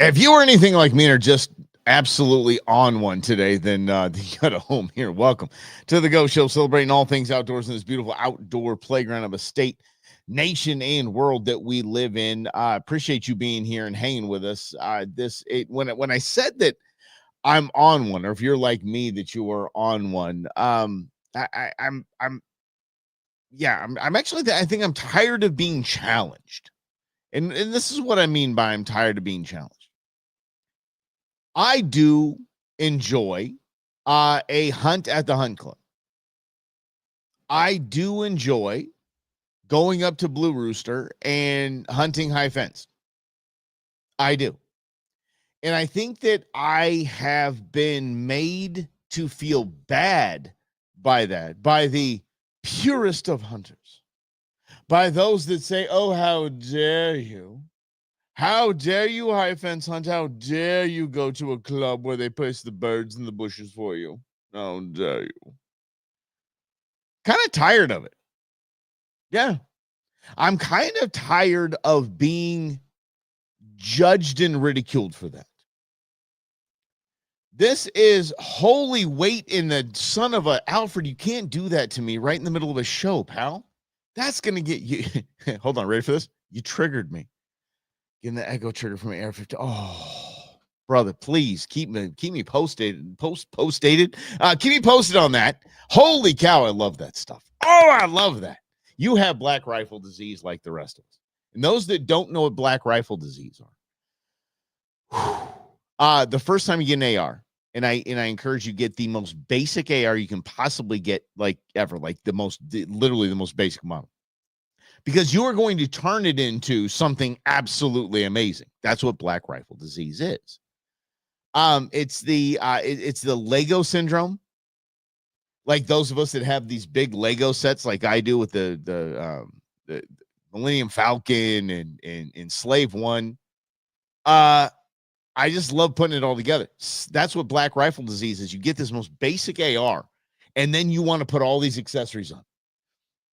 If you were anything like me or just absolutely on one today, then you got a home here. Welcome to the Go Show, celebrating all things outdoors in this beautiful outdoor playground of a state, nation, and world that we live in. Appreciate you being here and hanging with us. When I said that I'm on one, or if you're like me that you are on one, I'm yeah, I'm actually I think I'm tired of being challenged, and this is what I mean by I'm tired of being challenged. I do enjoy a hunt at the hunt club. I do enjoy going up to Blue Rooster and hunting high fence. I do. And I think that I have been made to feel bad by that, by the purest of hunters, by those that say, oh, how dare you? How dare you high fence hunt? How dare you go to a club where they place the birds in the bushes for you? How dare you? Kind of tired of it. Yeah. I'm kind of tired of being judged and ridiculed for that. This is holy weight in the son of a Alfred. You can't do that to me right in the middle of a show, pal. That's going to get you. Hold on. Ready for this? You triggered me. Getting the echo trigger from AR-15. Oh, brother, please keep me posted. Posted. Keep me posted on that. Holy cow, I love that stuff. Oh, I love that. You have black rifle disease like the rest of us. And those that don't know what black rifle disease are, the first time you get an AR, and I encourage you to get the most basic AR you can possibly get, like ever, like literally the most basic model. Because you are going to turn it into something absolutely amazing. That's what black rifle disease is. It's the Lego syndrome. Like those of us that have these big Lego sets, like I do with the Millennium Falcon and Slave One. I just love putting it all together. That's what black rifle disease is. You get this most basic AR, and then you want to put all these accessories on.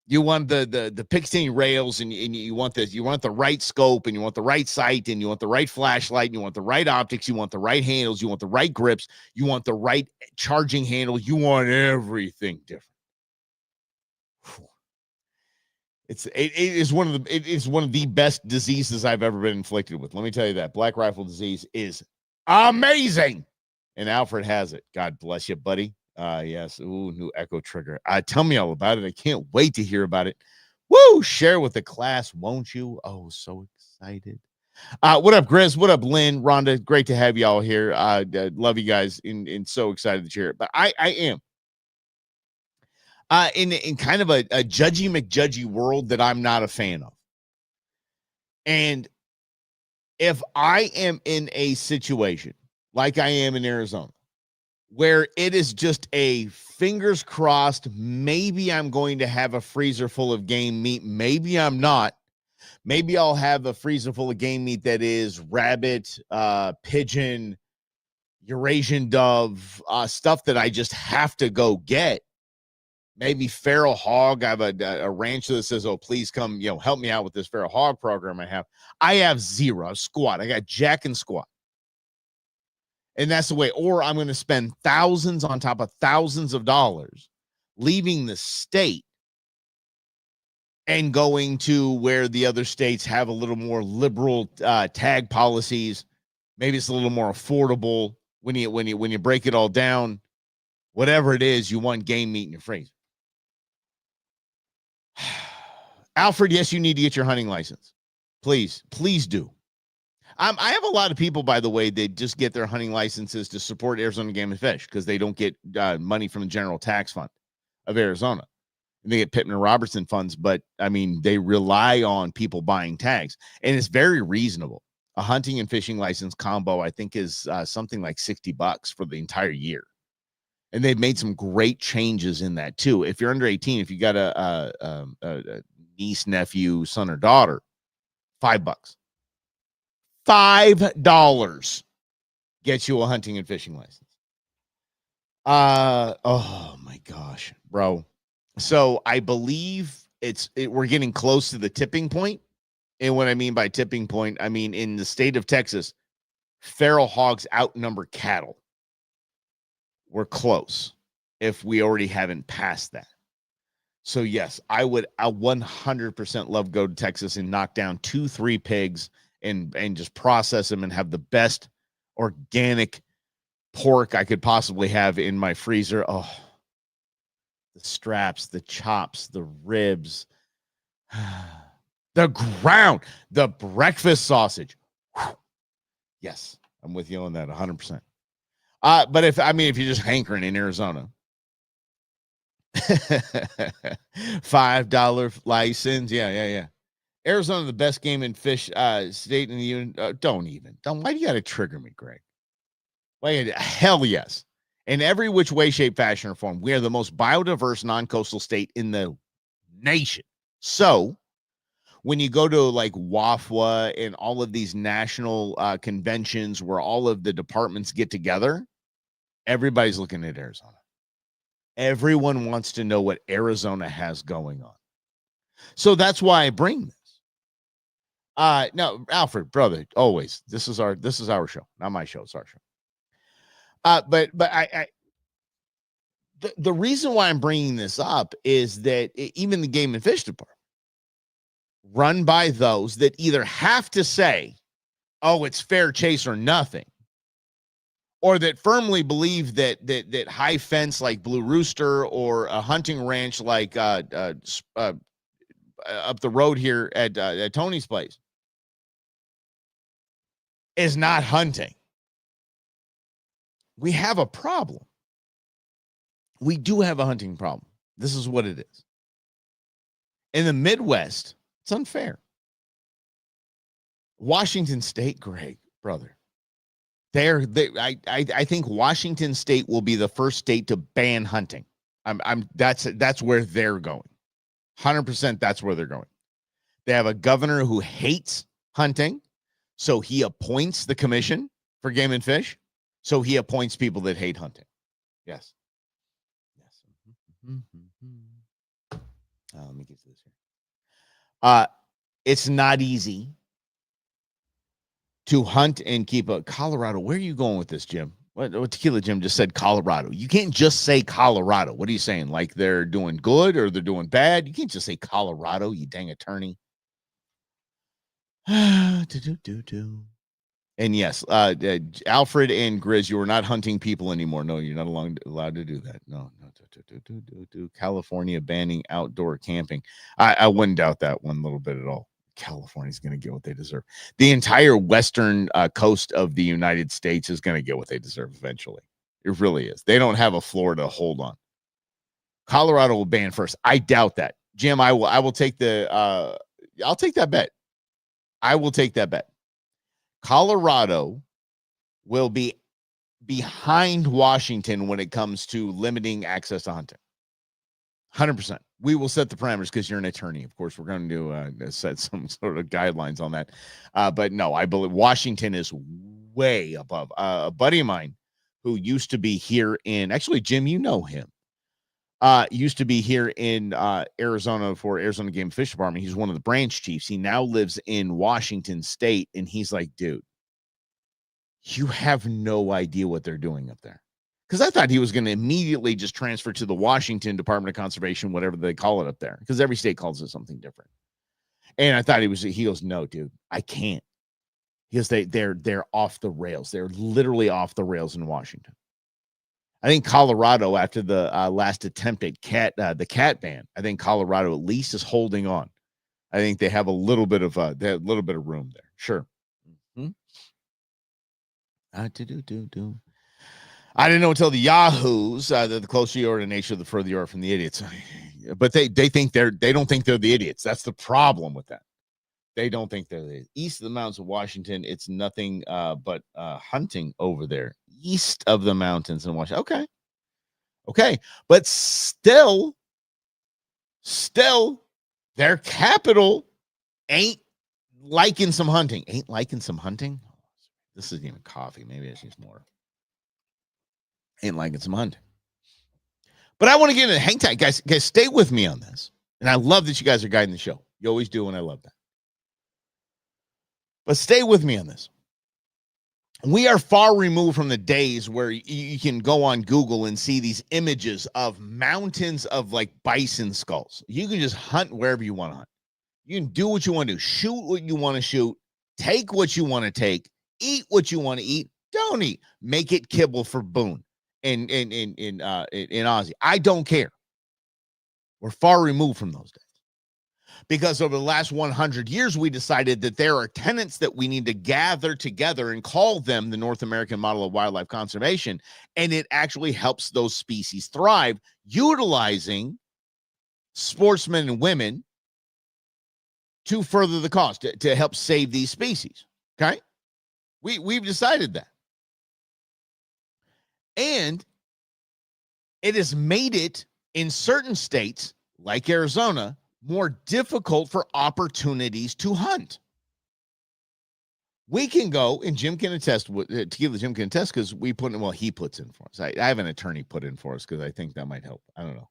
You want the Picatinny rails, and you want the right scope, and you want the right sight, and you want the right flashlight, and you want the right optics, you want the right handles, you want the right grips, you want the right charging handle, you want everything different. It is one of the best diseases I've ever been inflicted with. Let me tell you that. Black rifle disease is amazing. And Alfred has it. God bless you, buddy. Yes. Ooh, new echo trigger. Tell me all about it. I can't wait to hear about it. Woo! Share with the class, won't you? Oh, so excited. What up, Grizz? What up, Lynn? Rhonda, great to have you all here. Love you guys and so excited that you're here. But I am in kind of a judgy McJudgy world that I'm not a fan of. And if I am in a situation like I am in Arizona, where it is just a fingers crossed, maybe I'm going to have a freezer full of game meat. Maybe I'm not. Maybe I'll have a freezer full of game meat that is rabbit, pigeon, Eurasian dove, stuff that I just have to go get. Maybe feral hog. I have a rancher that says, oh, please come, help me out with this feral hog program I have zero squat. I got jack and squat. And that's the way. Or I'm going to spend thousands on top of thousands of dollars leaving the state and going to where the other states have a little more liberal tag policies. Maybe it's a little more affordable when you break it all down. Whatever it is, you want game meat in your freezer. Alfred, yes, you need to get your hunting license. Please do. I have a lot of people, by the way, they just get their hunting licenses to support Arizona Game and Fish because they don't get money from the general tax fund of Arizona. And they get Pittman and Robertson funds, but I mean, they rely on people buying tags, and it's very reasonable. A hunting and fishing license combo, I think, is something like $60 for the entire year. And they've made some great changes in that too. If you're under 18, if you got a niece, nephew, son, or daughter, $5. $5 gets you a hunting and fishing license. Oh my gosh, bro. So I believe we're getting close to the tipping point. And what I mean by tipping point, I mean in the state of Texas, feral hogs outnumber cattle. We're close if we already haven't passed that. So yes, I 100% love go to Texas and knock down 2-3 pigs and just process them and have the best organic pork I could possibly have in my freezer. Oh, the straps, the chops, the ribs, the ground, the breakfast sausage. Whew. Yes, I'm with you on that 100%. But if you're just hankering in Arizona, $5 license. Yeah. Arizona, the best game and fish state in the union. Don't. Why do you got to trigger me, Greg? Why? Hell yes. In every which way, shape, fashion, or form, we are the most biodiverse non-coastal state in the nation. So when you go to like WAFWA and all of these national conventions where all of the departments get together, everybody's looking at Arizona. Everyone wants to know what Arizona has going on. So that's why I bring this. No, Alfred, brother, always. This is our show, not my show. It's our show. But the reason why I'm bringing this up is that even the Game and Fish Department, run by those that either have to say, "Oh, it's fair chase or nothing," or that firmly believe that high fence like Blue Rooster or a hunting ranch like up the road here at Tony's place is not hunting. We have a problem. We do have a hunting problem. This is what it is. In the Midwest, it's unfair. Washington State, Greg, brother. I think Washington State will be the first state to ban hunting. That's where they're going. 100% that's where they're going. They have a governor who hates hunting, so he appoints the commission for game and fish. So he appoints people that hate hunting. Yes. Let me get to this here. It's not easy to hunt and keep a Colorado. Where are you going with this, Jim? What Tequila Jim just said Colorado. You can't just say Colorado. What are you saying? Like they're doing good or they're doing bad? You can't just say Colorado, you dang attorney. And yes, Alfred and Grizz, you are not hunting people anymore. No, you're not allowed to do that. No. California banning outdoor camping. I wouldn't doubt that one little bit at all. California's going to get what they deserve. The entire western coast of the United States is going to get what they deserve eventually. It really is. They don't have a Florida hold on. Colorado will ban first. I doubt that. Jim, I will take the I'll take that bet. I will take that bet. Colorado will be behind Washington when it comes to limiting access to hunting. 100%. We will set the parameters because you're an attorney. Of course, we're going to set some sort of guidelines on that. But no, I believe Washington is way above. A buddy of mine who used to be here in, actually, Jim, you know him, used to be here in Arizona for Arizona Game and Fish Department. He's one of the branch chiefs. He now lives in Washington State. And he's like, dude, you have no idea what they're doing up there. Because I thought he was going to immediately just transfer to the Washington Department of Conservation, whatever they call it up there, because every state calls it something different. And I thought he goes, no, dude, I can't. Because they're off the rails. They're literally off the rails in Washington. I think Colorado, after the last attempt at the cat ban, I think Colorado at least is holding on. I think they have a little bit of room there. Sure. Mm-hmm. I didn't know until the Yahoos that the closer you are to nature, the further you are from the idiots. But they think they don't think they're the idiots. That's the problem with that. They don't think they're the east of the mountains of Washington. It's nothing but hunting over there east of the mountains in Washington. Okay, but still, their capital ain't liking some hunting. This isn't even coffee. Maybe it's just more. Ain't liking some hunting. But I want to get into hang tight, guys. Guys, stay with me on this. And I love that you guys are guiding the show. You always do, and I love that. But stay with me on this. We are far removed from the days where you can go on Google and see these images of mountains of like bison skulls. You can just hunt wherever you want to hunt. You can do what you want to do, shoot what you want to shoot, take what you want to take, eat what you want to eat, don't eat. Make it kibble for Boone in Aussie. I don't care. We're far removed from those days. Because over the last 100 years, we decided that there are tenets that we need to gather together and call them the North American model of wildlife conservation. And it actually helps those species thrive, utilizing sportsmen and women to further the cause, to help save these species. Okay? We've decided that. And it has made it in certain states, like Arizona, more difficult for opportunities to hunt. We can go, and Jim can attest, Tequila Jim can attest, because we put in, well, he puts in for us. I have an attorney put in for us because I think that might help. I don't know.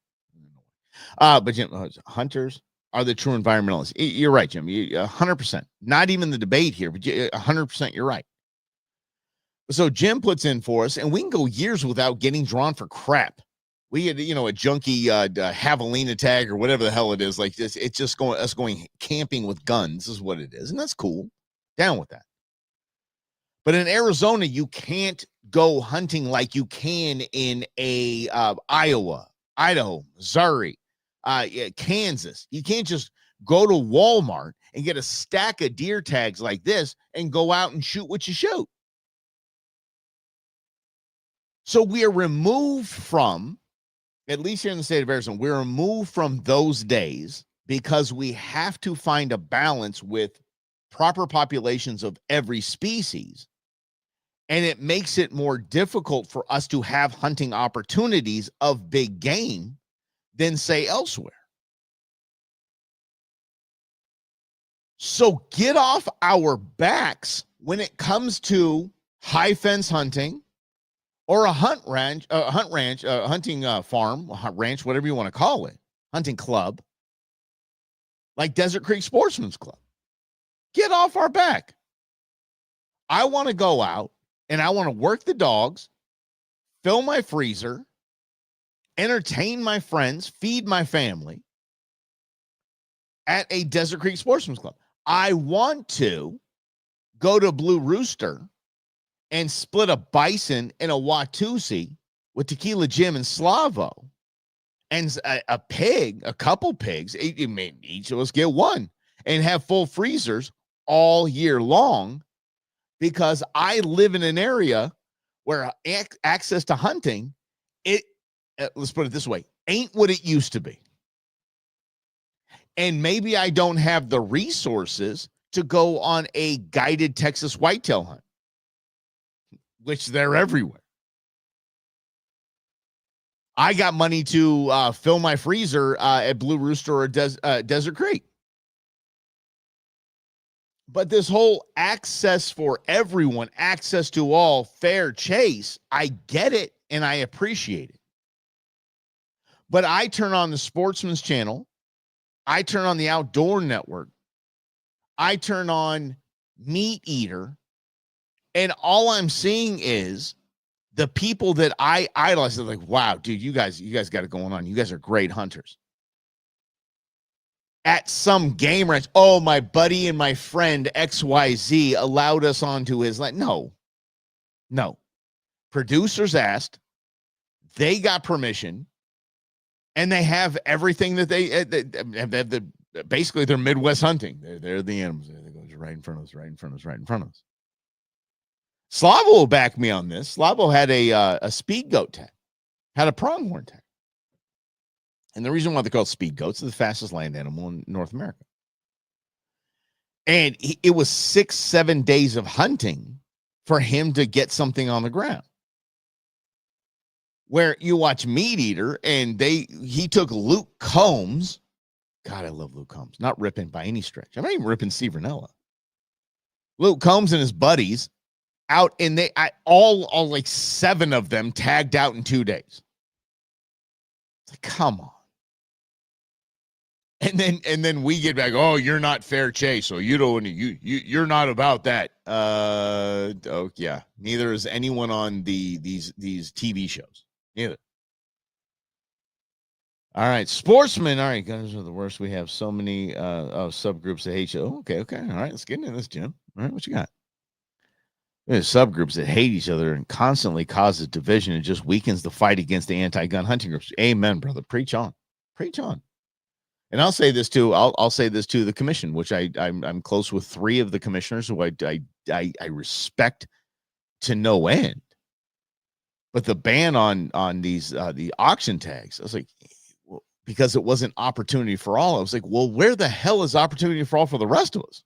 But Jim, hunters are the true environmentalists. You're right, Jim. 100%. Not even the debate here, but 100% you're right. So Jim puts in for us, and we can go years without getting drawn for crap. We had, a junky javelina tag or whatever the hell it is. Like this, it's just us going camping with guns is what it is. And that's cool. Down with that. But in Arizona, you can't go hunting like you can in Iowa, Idaho, Missouri, Kansas. You can't just go to Walmart and get a stack of deer tags like this and go out and shoot what you shoot. So we are removed from, at least here in the state of Arizona, we're removed from those days because we have to find a balance with proper populations of every species. And it makes it more difficult for us to have hunting opportunities of big game than, say, elsewhere. So get off our backs when it comes to high fence hunting, or a hunting farm, ranch, whatever you want to call it, hunting club, like Desert Creek Sportsman's Club. Get off our back. I want to go out and I want to work the dogs, fill my freezer, entertain my friends, feed my family at a Desert Creek Sportsman's Club. I want to go to Blue Rooster and split a bison and a Watusi with Tequila Jim and Slavo, and a pig, a couple pigs, each of us get one, and have full freezers all year long, because I live in an area where access to hunting, let's put it this way, ain't what it used to be. And maybe I don't have the resources to go on a guided Texas whitetail hunt, which they're everywhere. I got money to fill my freezer at Blue Rooster or Desert Creek. But this whole access for everyone, access to all, fair chase, I get it and I appreciate it. But I turn on the Sportsman's Channel. I turn on the Outdoor Network. I turn on Meat Eater. And all I'm seeing is the people that I idolize. They're like, wow, dude, you guys got it going on. You guys are great hunters. At some game ranch, oh, my buddy and my friend XYZ allowed us onto his land. No. Producers asked. They got permission. And they have everything that they have. Basically, they're Midwest hunting. They're the animals. They go right in front of us, right in front of us, right in front of us. Slavo will back me on this. Slavo had a speed goat tag, had a pronghorn tag. And the reason why they're called speed goats is the fastest land animal in North America. And it was 6-7 days of hunting for him to get something on the ground. Where you watch Meat Eater, and he took Luke Combs. God, I love Luke Combs. Not ripping by any stretch. I'm not even ripping Steve Rinella. Luke Combs and his buddies out, and all like 7 of them tagged out in 2 days. It's like, come on. And then we get back, oh, you're not fair chase, so you're not about that. Oh yeah, neither is anyone on these TV shows. Neither. All right, sportsmen. All right, guys are the worst. We have so many subgroups that hate you. Oh, okay. All right, let's get into this, Jim. All right, what you got? There's subgroups that hate each other and constantly causes division and just weakens the fight against the anti-gun hunting groups. Amen, brother. Preach on. Preach on. And I'll say this too. I'll say this to the commission, which I'm close with 3 of the commissioners who I respect to no end. But the ban on these the auction tags, I was like, well, because it wasn't opportunity for all. I was like, well, where the hell is opportunity for all for the rest of us?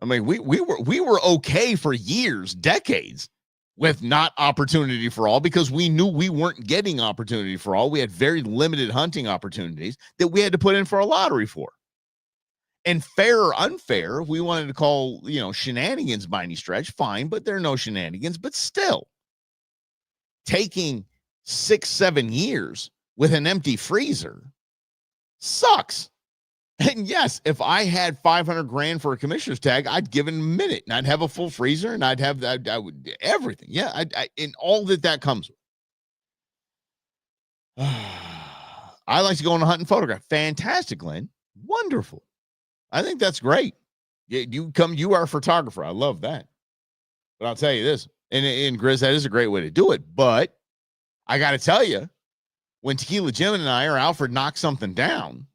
I mean, we were okay for years, decades, with not opportunity for all because we knew we weren't getting opportunity for all. We had very limited hunting opportunities that we had to put in for a lottery for. And fair or unfair, if we wanted to call, shenanigans by any stretch, fine, but there are no shenanigans. But still, taking 6-7 years with an empty freezer sucks. And yes, if I had 500 grand for a commissioner's tag, I'd give it a minute and I'd have a full freezer and I'd have that. I would everything. Yeah. And all that comes with. I like to go on a hunt and photograph. Fantastic, Glenn. Wonderful. I think that's great. You are a photographer. I love that. But I'll tell you this, and Grizz, that is a great way to do it. But I got to tell you, when Tequila Jim and I or Alfred knock something down,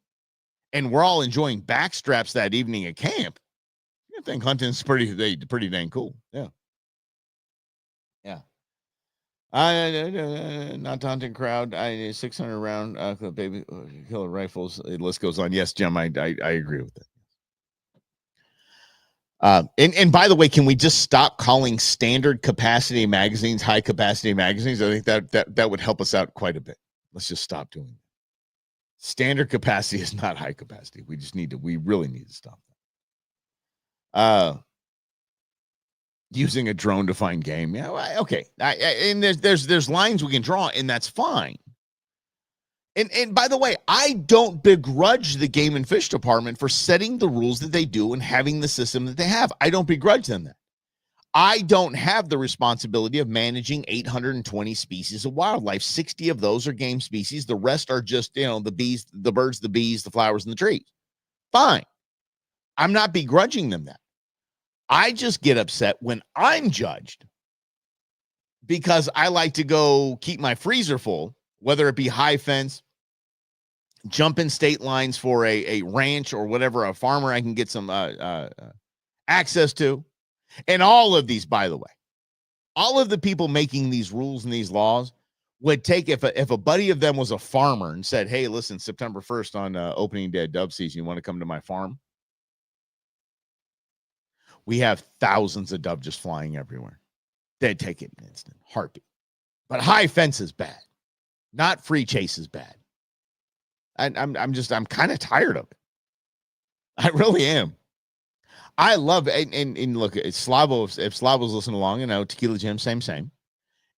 and we're all enjoying backstraps that evening at camp, I think hunting's pretty dang cool. Yeah. Yeah. Not hunting crowd. 600 round baby killer rifles. The list goes on. Yes, Jim, I agree with that. And by the way, can we just stop calling standard capacity magazines high capacity magazines? I think that would help us out quite a bit. Let's just stop doing that. Standard capacity is not high capacity. We really need to stop that. Using a drone to find game. Yeah, okay. And there's lines we can draw, and that's fine. And by the way, I don't begrudge the Game and Fish Department for setting the rules that they do and having the system that they have. I don't begrudge them that. I don't have the responsibility of managing 820 species of wildlife. 60 of those are game species. The rest are just, the bees, the birds, the bees, the flowers, and the trees. Fine. I'm not begrudging them that. I just get upset when I'm judged because I like to go keep my freezer full, whether it be high fence, jump in state lines for a ranch or whatever, a farmer I can get some access to. And all of these, by the way, all of the people making these rules and these laws would take, if a buddy of them was a farmer and said, hey, listen, September 1st on opening day of dove season, you want to come to my farm? We have thousands of dove just flying everywhere. They'd take it in an instant, heartbeat. But high fence is bad. Not free chase is bad. I'm kind of tired of it. I really am. I love it. And look, if Slavo's listening along, Tequila Jim, same.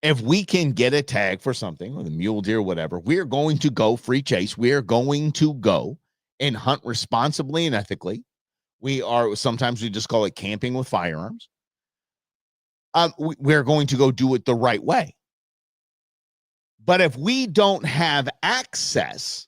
If we can get a tag for something, or the mule deer, whatever, we're going to go free chase. We're going to go and hunt responsibly and ethically. Sometimes we just call it camping with firearms. We're going to go do it the right way. But if we don't have access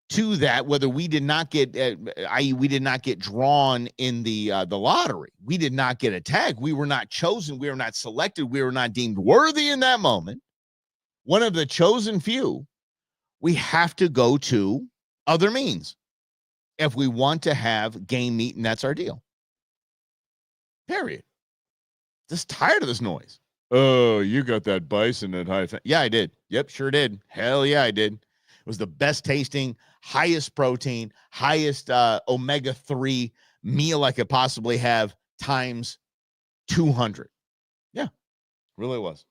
to that, whether we did not get, i.e., we did not get drawn in the lottery, we did not get a tag, we were not chosen, we were not selected, we were not deemed worthy in that moment, one of the chosen few, we have to go to other means if we want to have game meat, and that's our deal. Period. Just tired of this noise. Oh, you got that bison at high fat. Yeah, I did. Yep, sure did. Hell yeah, I did. It was the best tasting, highest protein, highest omega-3 meal I could possibly have times 200. Yeah, really was.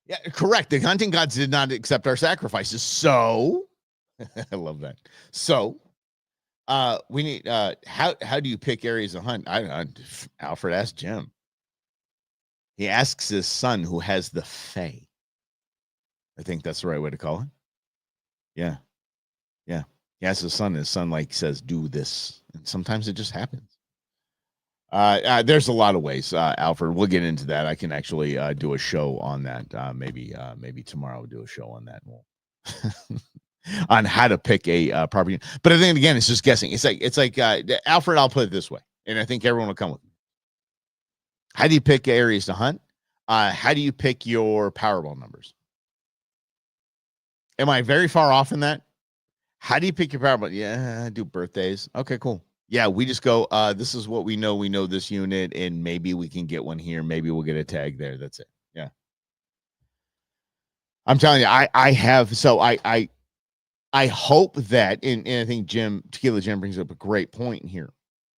Yeah, correct. The hunting gods did not accept our sacrifices. So, I love that. So, we need, how do you pick areas to hunt? Alfred asked Jim. He asks his son who has the Fae. I think that's the right way to call it. Yeah. Yeah. He has his son. His son like says, do this. And sometimes it just happens. There's a lot of ways, Alfred. We'll get into that. I can actually do a show on that. Maybe tomorrow we'll do a show on that. On how to pick a property. But I think again, it's just guessing. It's like Alfred. I'll put it this way, and I think everyone will come with me. How do you pick areas to hunt? How do you pick your Powerball numbers? Am I very far off in that? How do you pick your Powerball? Yeah, I do birthdays. Okay, cool. Yeah, we just go, this is what we know. We know this unit, and maybe we can get one here. Maybe we'll get a tag there. That's it. Yeah. I'm telling you, I hope that, and I think Tequila Jim brings up a great point here.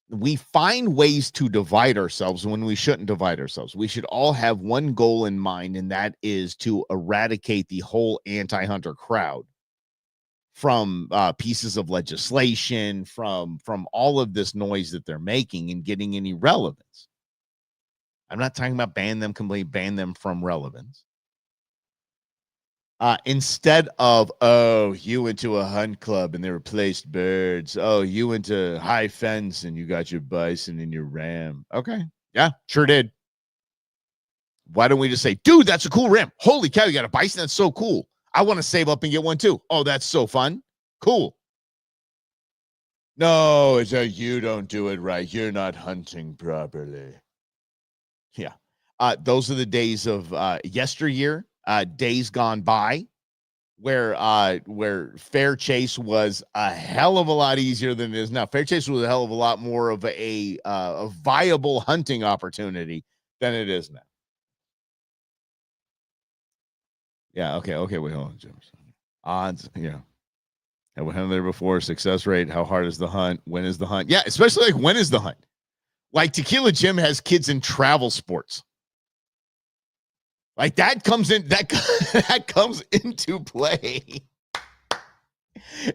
We find ways to divide ourselves when we shouldn't divide ourselves. We should all have one goal in mind, and that is to eradicate the whole anti-hunter crowd from pieces of legislation, from all of this noise that they're making and getting any relevance. I'm not talking about ban them completely, ban them from relevance. Instead of, oh, you went to a hunt club and they replaced birds. Oh, you went to high fence and you got your bison and your ram. Okay. Yeah, sure did. Why don't we just say, dude, that's a cool ram. Holy cow, you got a bison? That's so cool. I want to save up and get one too. Oh, that's so fun. Cool. No, it's you don't do it right. You're not hunting properly. Yeah. Those are the days of yesteryear, days gone by, where fair chase was a hell of a lot easier than it is now. Fair chase was a hell of a lot more of a viable hunting opportunity than it is now. Yeah. Okay. Wait, hold on, Jim. Odds. Yeah. Have we hunted there before? Success rate. How hard is the hunt? When is the hunt? Yeah. Especially like when is the hunt? Like Tequila Jim has kids in travel sports. Like that comes comes into play.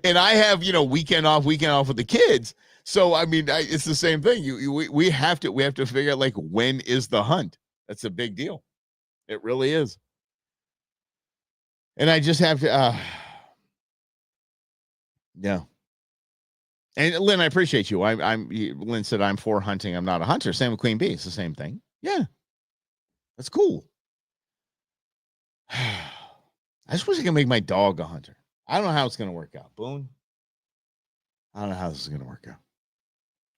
And I have, weekend off with the kids. So, I mean, it's the same thing. We have to figure out like, when is the hunt? That's a big deal. It really is. And I just have to, yeah. And Lynn, I appreciate you. Lynn said, I'm for hunting. I'm not a hunter. Same with Queen Bee. It's the same thing. Yeah. That's cool. I just wish I could make my dog a hunter. I don't know how it's going to work out. Boone, I don't know how this is going to work out.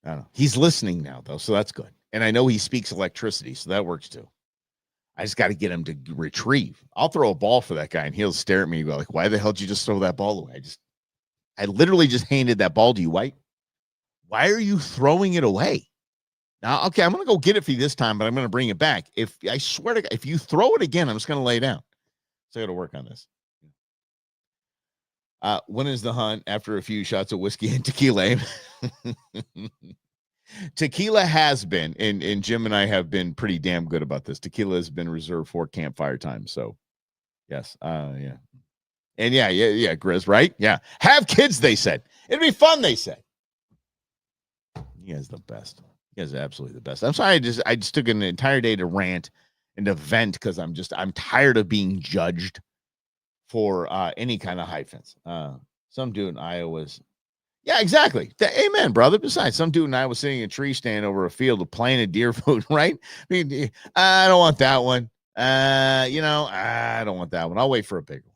I don't know. He's listening now, though, so that's good. And I know he speaks electricity, so that works too. I just got to get him to retrieve. I'll throw a ball for that guy, and he'll stare at me and go like, why the hell did you just throw that ball away? I literally just handed that ball to you, White. Why are you throwing it away? Now, okay, I'm going to go get it for you this time, but I'm going to bring it back. I swear to God, if you throw it again, I'm just going to lay down. So I got to work on this. When is the hunt? After a few shots of whiskey and tequila. Tequila has been, and Jim and I have been pretty damn good about this. Tequila has been reserved for campfire time. So, yes. Yeah. And yeah, Grizz, right? Yeah. Have kids, they said. It'd be fun, they said. You guys are the best. You guys are absolutely the best. I'm sorry, I just took an entire day to rant and to vent because I'm tired of being judged for any kind of high fence. Some dude in Iowa's. Yeah, exactly. Amen, brother. Besides, some dude in Iowa sitting in a tree stand over a field of planted deer food, right? I mean, I don't want that one. I don't want that one. I'll wait for a bigger one.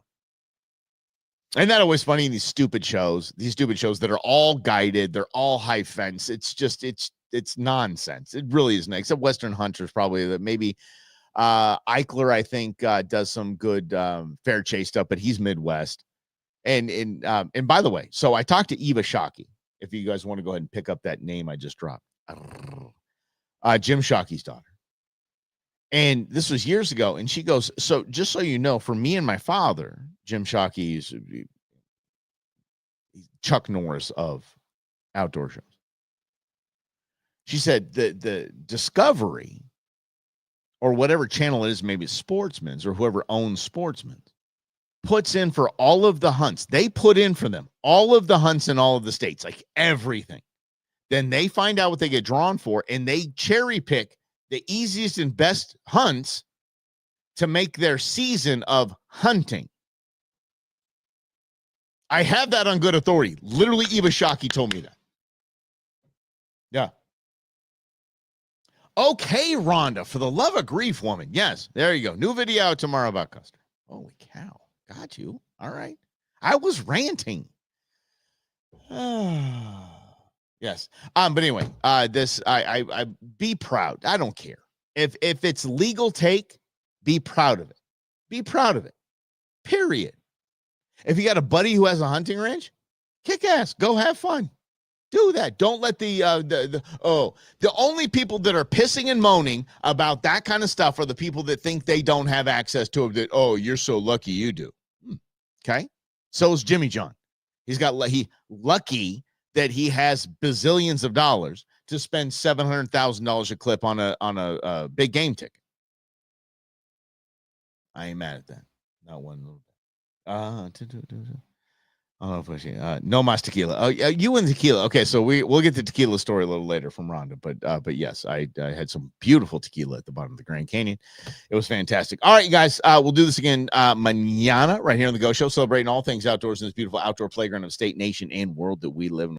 And that always funny in these stupid shows that are all guided, they're all high fence. It's just it's nonsense. It really isn't. Except Western Hunters, probably that maybe Eichler, I think, does some good fair chase stuff, but he's Midwest. And by the way, so I talked to Eva Shockey. If you guys want to go ahead and pick up that name I just dropped, Jim Shockey's daughter. And this was years ago. And she goes, so just so you know, for me and my father, Jim Shockey is Chuck Norris of outdoor shows. She said the Discovery or whatever channel it is, maybe Sportsman's or whoever owns Sportsman's, puts in for all of the hunts. They put in for them all of the hunts in all of the states, like everything. Then they find out what they get drawn for, and they cherry pick the easiest and best hunts to make their season of hunting. I have that on good authority. Literally, Eva Shockey told me that. Yeah. Okay, Rhonda, for the love of grief, woman. Yes, there you go. New video out tomorrow about Custer. Holy cow. Got you. All right. I was ranting. Yes. But anyway, this I be proud. I don't care. If it's legal take, be proud of it. Be proud of it. Period. If you got a buddy who has a hunting range, kick ass. Go have fun. Do that. Don't let the only people that are pissing and moaning about that kind of stuff are the people that think they don't have access to it. That, oh, you're so lucky you do. Okay. So is Jimmy John. He's got lucky that he has bazillions of dollars to spend $700,000 a clip on a big game ticket. I ain't mad at that. Not one little bit. Oh, no mas tequila. Oh, you and tequila. Okay, so we'll get the tequila story a little later from Rhonda, but yes, I had some beautiful tequila at the bottom of the Grand Canyon. It was fantastic. All right, you guys, we'll do this again mañana right here on the Go Show, celebrating all things outdoors in this beautiful outdoor playground of state, nation, and world that we live in.